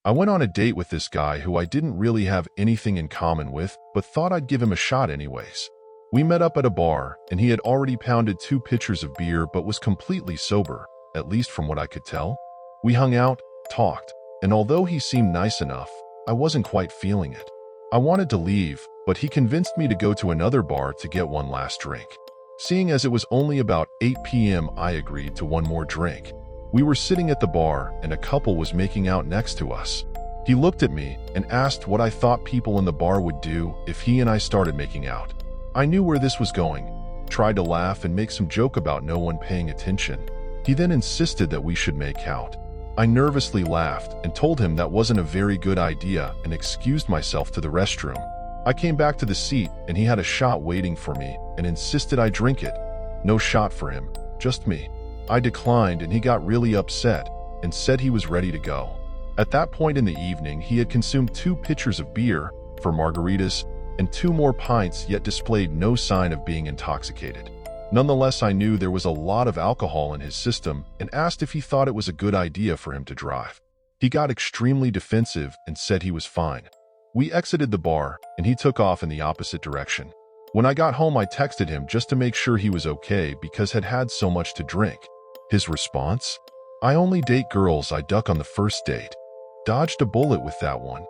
I went on a date with this guy who I didn't really have anything in common with, but thought I'd give him a shot anyways. We met up at a bar, and he had already pounded 2 pitchers of beer but was completely sober, at least from what I could tell. We hung out, talked, and although he seemed nice enough, I wasn't quite feeling it. I wanted to leave, but he convinced me to go to another bar to get one last drink. Seeing as it was only about 8 p.m., I agreed to one more drink. We were sitting at the bar, and a couple was making out next to us. He looked at me and asked what I thought people in the bar would do if he and I started making out. I knew where this was going, tried to laugh and make some joke about no one paying attention. He then insisted that we should make out. I nervously laughed and told him that wasn't a very good idea and excused myself to the restroom. I came back to the seat and he had a shot waiting for me and insisted I drink it. No shot for him, just me. I declined and he got really upset and said he was ready to go. At that point in the evening, he had consumed 2 pitchers of beer for margaritas and 2 more pints, yet displayed no sign of being intoxicated. Nonetheless, I knew there was a lot of alcohol in his system and asked if he thought it was a good idea for him to drive. He got extremely defensive and said he was fine. We exited the bar and he took off in the opposite direction. When I got home, I texted him just to make sure he was okay because had had so much to drink. His response? "I only date girls I duck on the first date." Dodged a bullet with that one.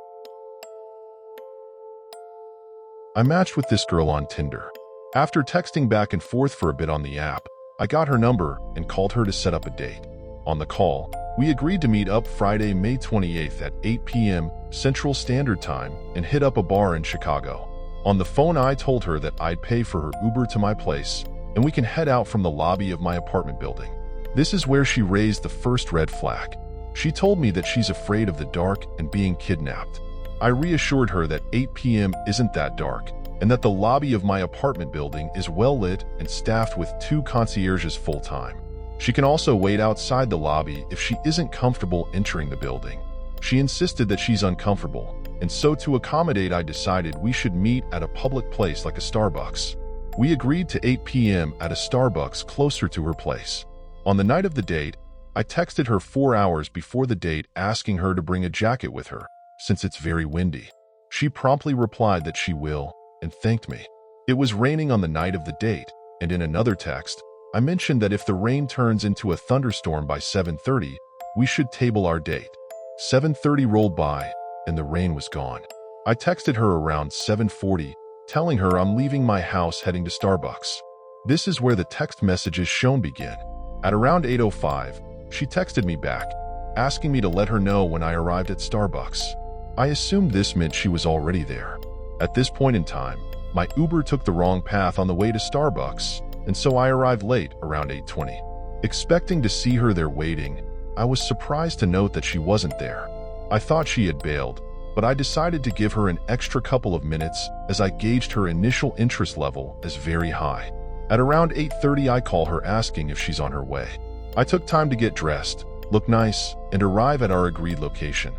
I matched with this girl on Tinder. After texting back and forth for a bit on the app, I got her number and called her to set up a date. On the call, we agreed to meet up Friday, May 28th at 8 p.m. Central Standard Time and hit up a bar in Chicago. On the phone, I told her that I'd pay for her Uber to my place and we can head out from the lobby of my apartment building. This is where she raised the first red flag. She told me that she's afraid of the dark and being kidnapped. I reassured her that 8 p.m. isn't that dark and that the lobby of my apartment building is well lit and staffed with 2 concierges full-time. She can also wait outside the lobby if she isn't comfortable entering the building. She insisted that she's uncomfortable, and so to accommodate, I decided we should meet at a public place like a Starbucks. We agreed to 8 p.m. at a Starbucks closer to her place. On the night of the date, I texted her 4 hours before the date asking her to bring a jacket with her, since it's very windy. She promptly replied that she will, and thanked me. It was raining on the night of the date, and in another text, I mentioned that if the rain turns into a thunderstorm by 7:30, we should table our date. 7:30 rolled by, and the rain was gone. I texted her around 7:40, telling her I'm leaving my house heading to Starbucks. This is where the text messages shown begin. At around 8:05, she texted me back, asking me to let her know when I arrived at Starbucks. I assumed this meant she was already there. At this point in time, my Uber took the wrong path on the way to Starbucks, and so I arrived late, around 8:20. Expecting to see her there waiting, I was surprised to note that she wasn't there. I thought she had bailed, but I decided to give her an extra couple of minutes as I gauged her initial interest level as very high. At around 8:30, I call her asking if she's on her way. I took time to get dressed, look nice, and arrive at our agreed location.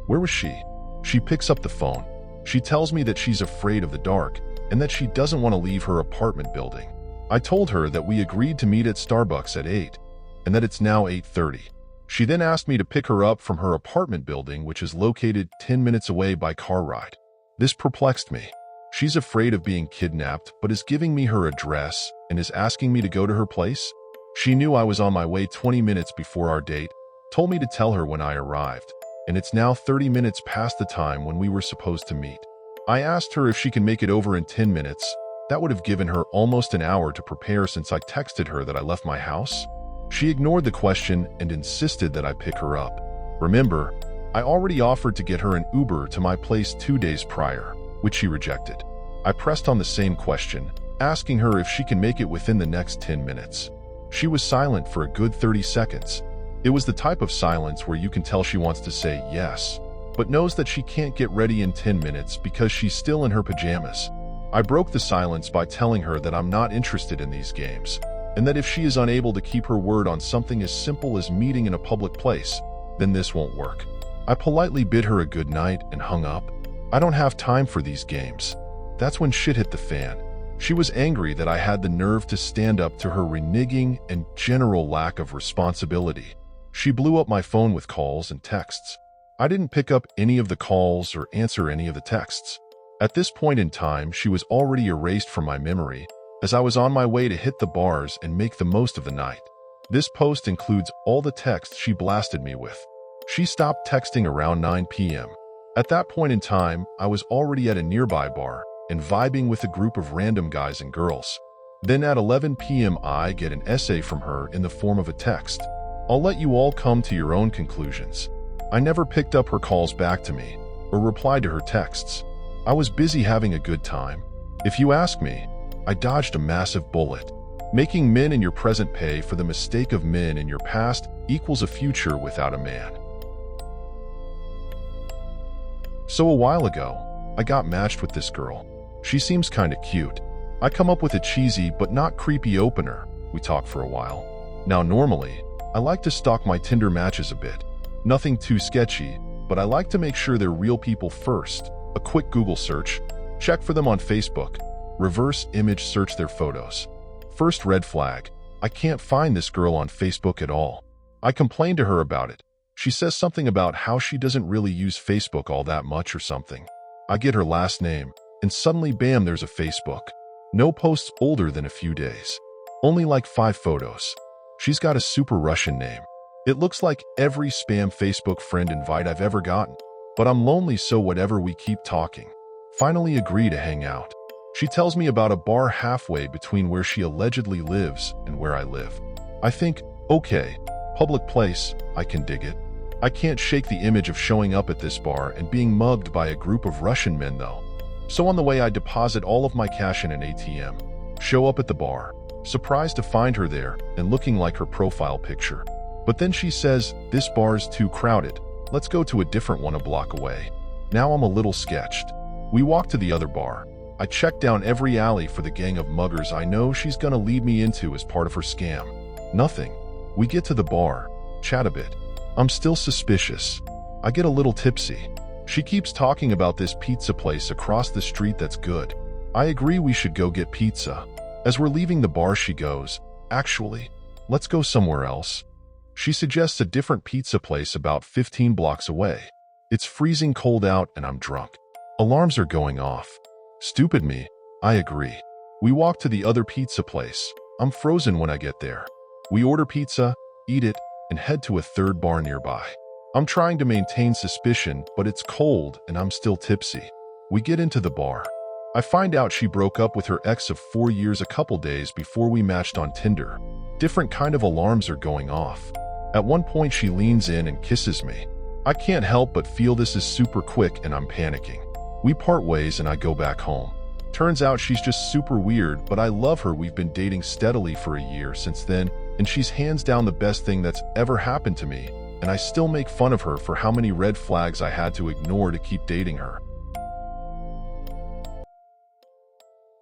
Where was she? She picks up the phone. She tells me that she's afraid of the dark and that she doesn't want to leave her apartment building. I told her that we agreed to meet at Starbucks at 8 and that it's now 8:30. She then asked me to pick her up from her apartment building, which is located 10 minutes away by car ride. This perplexed me. She's afraid of being kidnapped, but is giving me her address and is asking me to go to her place. She knew I was on my way 20 minutes before our date, told me to tell her when I arrived, and it's now 30 minutes past the time when we were supposed to meet. I asked her if she can make it over in 10 minutes. That would have given her almost an hour to prepare since I texted her that I left my house. She ignored the question and insisted that I pick her up. Remember, I already offered to get her an Uber to my place 2 days prior, which she rejected. I pressed on the same question, asking her if she can make it within the next 10 minutes. She was silent for a good 30 seconds. It was the type of silence where you can tell she wants to say yes, but knows that she can't get ready in 10 minutes because she's still in her pajamas. I broke the silence by telling her that I'm not interested in these games, and that if she is unable to keep her word on something as simple as meeting in a public place, then this won't work. I politely bid her a good night and hung up. I don't have time for these games. That's when shit hit the fan. She was angry that I had the nerve to stand up to her reneging and general lack of responsibility. She blew up my phone with calls and texts. I didn't pick up any of the calls or answer any of the texts. At this point in time, she was already erased from my memory, as I was on my way to hit the bars and make the most of the night. This post includes all the texts she blasted me with. She stopped texting around 9 p.m. At that point in time, I was already at a nearby bar and vibing with a group of random guys and girls. Then at 11 p.m. I get an essay from her in the form of a text. I'll let you all come to your own conclusions. I never picked up her calls back to me or replied to her texts. I was busy having a good time. If you ask me, I dodged a massive bullet. Making men in your present pay for the mistake of men in your past equals a future without a man. So a while ago, I got matched with this girl. She seems kinda cute. I come up with a cheesy but not creepy opener. We talk for a while. Now normally, I like to stalk my Tinder matches a bit. Nothing too sketchy, but I like to make sure they're real people first. A quick Google search, check for them on Facebook, reverse image search their photos. First red flag, I can't find this girl on Facebook at all. I complained to her about it. She says something about how she doesn't really use Facebook all that much or something. I get her last name, and suddenly bam, there's a Facebook. No posts older than a few days. Only like 5 photos. She's got a super Russian name. It looks like every spam Facebook friend invite I've ever gotten. But I'm lonely, so whatever, we keep talking. Finally agree to hang out. She tells me about a bar halfway between where she allegedly lives and where I live. I think, okay, public place, I can dig it. I can't shake the image of showing up at this bar and being mugged by a group of Russian men though. So on the way I deposit all of my cash in an ATM. Show up at the bar, surprised to find her there and looking like her profile picture. But then she says, this bar's too crowded. Let's go to a different one a block away. Now I'm a little sketched. We walk to the other bar. I check down every alley for the gang of muggers I know she's gonna lead me into as part of her scam. Nothing. We get to the bar, chat a bit. I'm still suspicious. I get a little tipsy. She keeps talking about this pizza place across the street that's good. I agree we should go get pizza. As we're leaving the bar she goes, actually, let's go somewhere else. She suggests a different pizza place about 15 blocks away. It's freezing cold out and I'm drunk. Alarms are going off. Stupid me, I agree. We walk to the other pizza place. I'm frozen when I get there. We order pizza, eat it, and head to a third bar nearby. I'm trying to maintain suspicion, but it's cold and I'm still tipsy. We get into the bar. I find out she broke up with her ex of 4 years a couple days before we matched on Tinder. Different kind of alarms are going off. At one point she leans in and kisses me. I can't help but feel this is super quick and I'm panicking. We part ways and I go back home. Turns out she's just super weird, but I love her. We've been dating steadily for a year since then, and she's hands down the best thing that's ever happened to me, and I still make fun of her for how many red flags I had to ignore to keep dating her.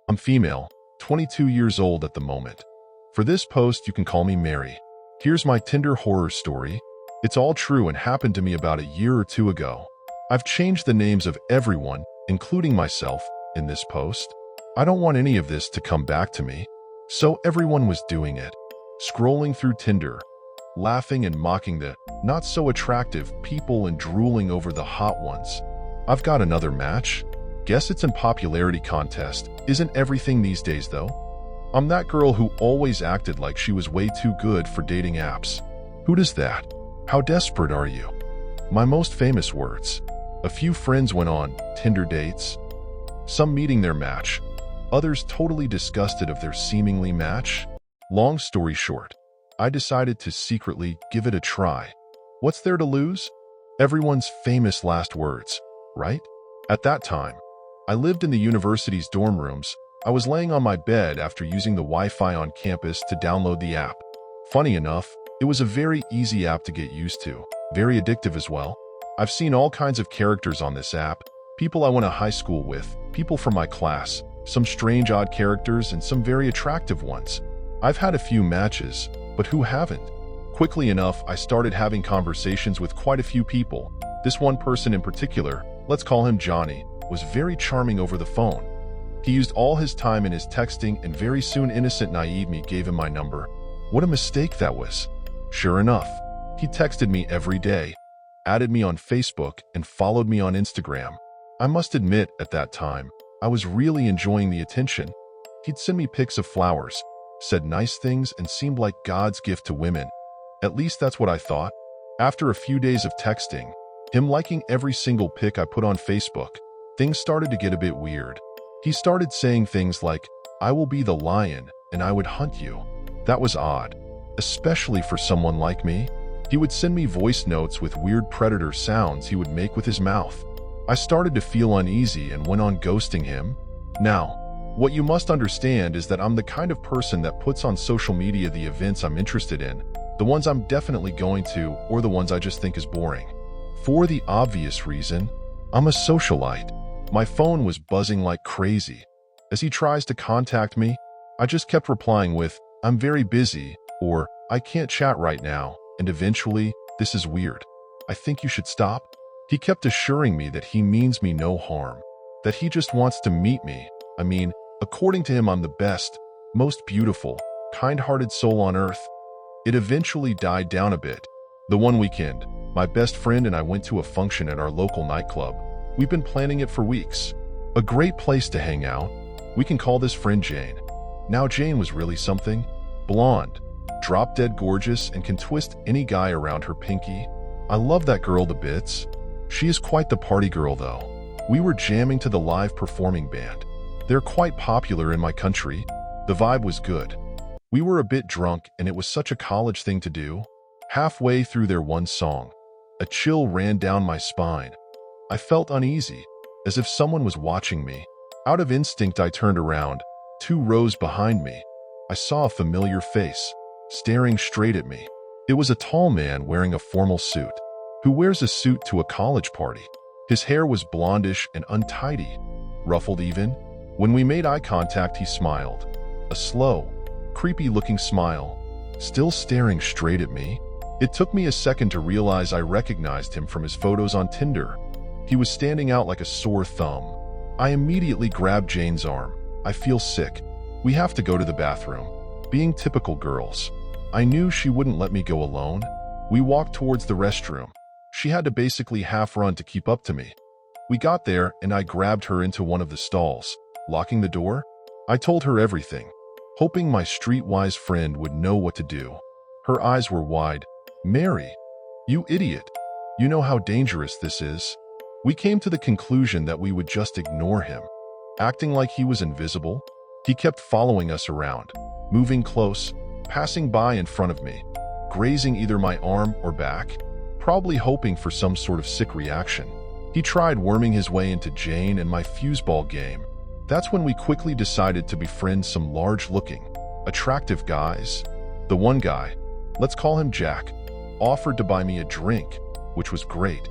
I'm female, 22 years old at the moment. For this post, you can call me Mary. Here's my Tinder horror story. It's all true and happened to me about a year or 2 ago. I've changed the names of everyone, including myself, in this post. I don't want any of this to come back to me. So everyone was doing it. Scrolling through Tinder, laughing and mocking the not-so-attractive people and drooling over the hot ones. I've got another match. Guess it's in popularity contest. Isn't everything these days, though? I'm that girl who always acted like she was way too good for dating apps. Who does that? How desperate are you? My most famous words. A few friends went on Tinder dates. Some meeting their match. Others totally disgusted of their seemingly match. Long story short, I decided to secretly give it a try. What's there to lose? Everyone's famous last words, right? At that time, I lived in the university's dorm rooms. I was laying on my bed after using the Wi-Fi on campus to download the app. Funny enough, it was a very easy app to get used to, very addictive as well. I've seen all kinds of characters on this app, people I went to high school with, people from my class, some strange odd characters and some very attractive ones. I've had a few matches, but who haven't? Quickly enough, I started having conversations with quite a few people. This one person in particular, let's call him Johnny, was very charming over the phone. He used all his time in his texting and very soon innocent naive me gave him my number. What a mistake that was. Sure enough, he texted me every day. added me on Facebook, and followed me on Instagram. I must admit, at that time, I was really enjoying the attention. He'd send me pics of flowers, said nice things, and seemed like God's gift to women. At least that's what I thought. After a few days of texting, him liking every single pic I put on Facebook, things started to get a bit weird. He started saying things like, "I will be the lion and I would hunt you." That was odd, especially for someone like me. He would send me voice notes with weird predator sounds he would make with his mouth. I started to feel uneasy and went on ghosting him. Now, what you must understand is that I'm the kind of person that puts on social media the events I'm interested in, the ones I'm definitely going to, or the ones I just think is boring. For the obvious reason, I'm a socialite. My phone was buzzing like crazy. As he tries to contact me, I just kept replying with, "I'm very busy," or "I can't chat right now," and eventually, "This is weird. I think you should stop." He kept assuring me that he means me no harm, that he just wants to meet me. I mean, according to him, I'm the best, most beautiful, kind-hearted soul on earth. It eventually died down a bit. The one weekend, my best friend and I went to a function at our local nightclub. We've been planning it for weeks. A great place to hang out. We can call this friend Jane. Now Jane was really something. Blonde, drop-dead gorgeous, and can twist any guy around her pinky. I love that girl to bits. She is quite the party girl though. We were jamming to the live performing band. They're quite popular in my country. The vibe was good. We were a bit drunk and it was such a college thing to do. Halfway through their one song, a chill ran down my spine. I felt uneasy, as if someone was watching me. Out of instinct, I turned around. 2 rows behind me, I saw a familiar face, staring straight at me. It was a tall man wearing a formal suit. Who wears a suit to a college party? His hair was blondish and untidy, ruffled even. When we made eye contact, he smiled. A slow, creepy-looking smile, still staring straight at me. It took me a second to realize I recognized him from his photos on Tinder. He was standing out like a sore thumb. I immediately grabbed Jane's arm. "I feel sick. We have to go to the bathroom." Being typical girls, I knew she wouldn't let me go alone. We walked towards the restroom. She had to basically half run to keep up to me. We got there and I grabbed her into one of the stalls. Locking the door, I told her everything, hoping my streetwise friend would know what to do. Her eyes were wide. "Mary, you idiot. You know how dangerous this is." We came to the conclusion that we would just ignore him. Acting like he was invisible, he kept following us around, moving close, passing by in front of me, grazing either my arm or back, probably hoping for some sort of sick reaction. He tried worming his way into Jane and my foosball game. That's when we quickly decided to befriend some large-looking, attractive guys. The one guy, let's call him Jack, offered to buy me a drink, which was great.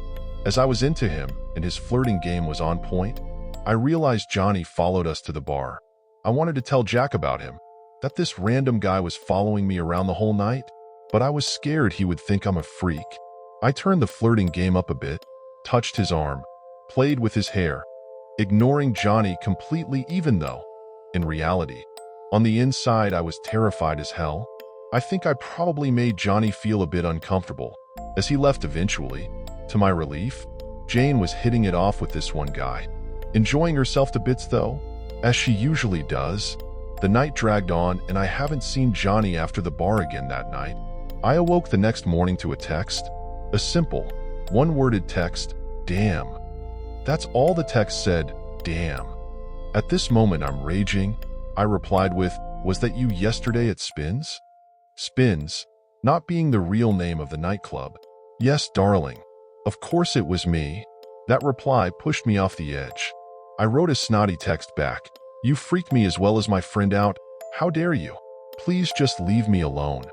As I was into him and his flirting game was on point, I realized Johnny followed us to the bar. I wanted to tell Jack about him, that this random guy was following me around the whole night, but I was scared he would think I'm a freak. I turned the flirting game up a bit, touched his arm, played with his hair, ignoring Johnny completely, even though, in reality, on the inside I was terrified as hell. I think I probably made Johnny feel a bit uncomfortable. As he left eventually, to my relief, Jane was hitting it off with this one guy. Enjoying herself to bits though, as she usually does. The night dragged on and I haven't seen Johnny after the bar again that night. I awoke the next morning to a text. A simple, one-worded text, "Damn." That's all the text said, "Damn." At this moment I'm raging. I replied with, "Was that you yesterday at Spins?" Spins, not being the real name of the nightclub. "Yes, darling. Of course it was me." That reply pushed me off the edge. I wrote a snotty text back. "You freaked me as well as my friend out. How dare you? Please just leave me alone."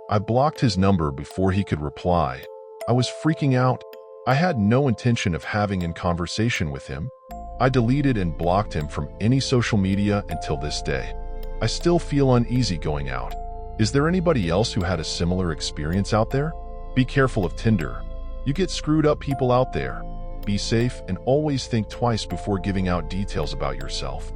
I blocked his number before he could reply. I was freaking out. I had no intention of having a conversation with him. I deleted and blocked him from any social media until this day. I still feel uneasy going out. Is there anybody else who had a similar experience out there? Be careful of Tinder. You get screwed up people out there. Be safe and always think twice before giving out details about yourself.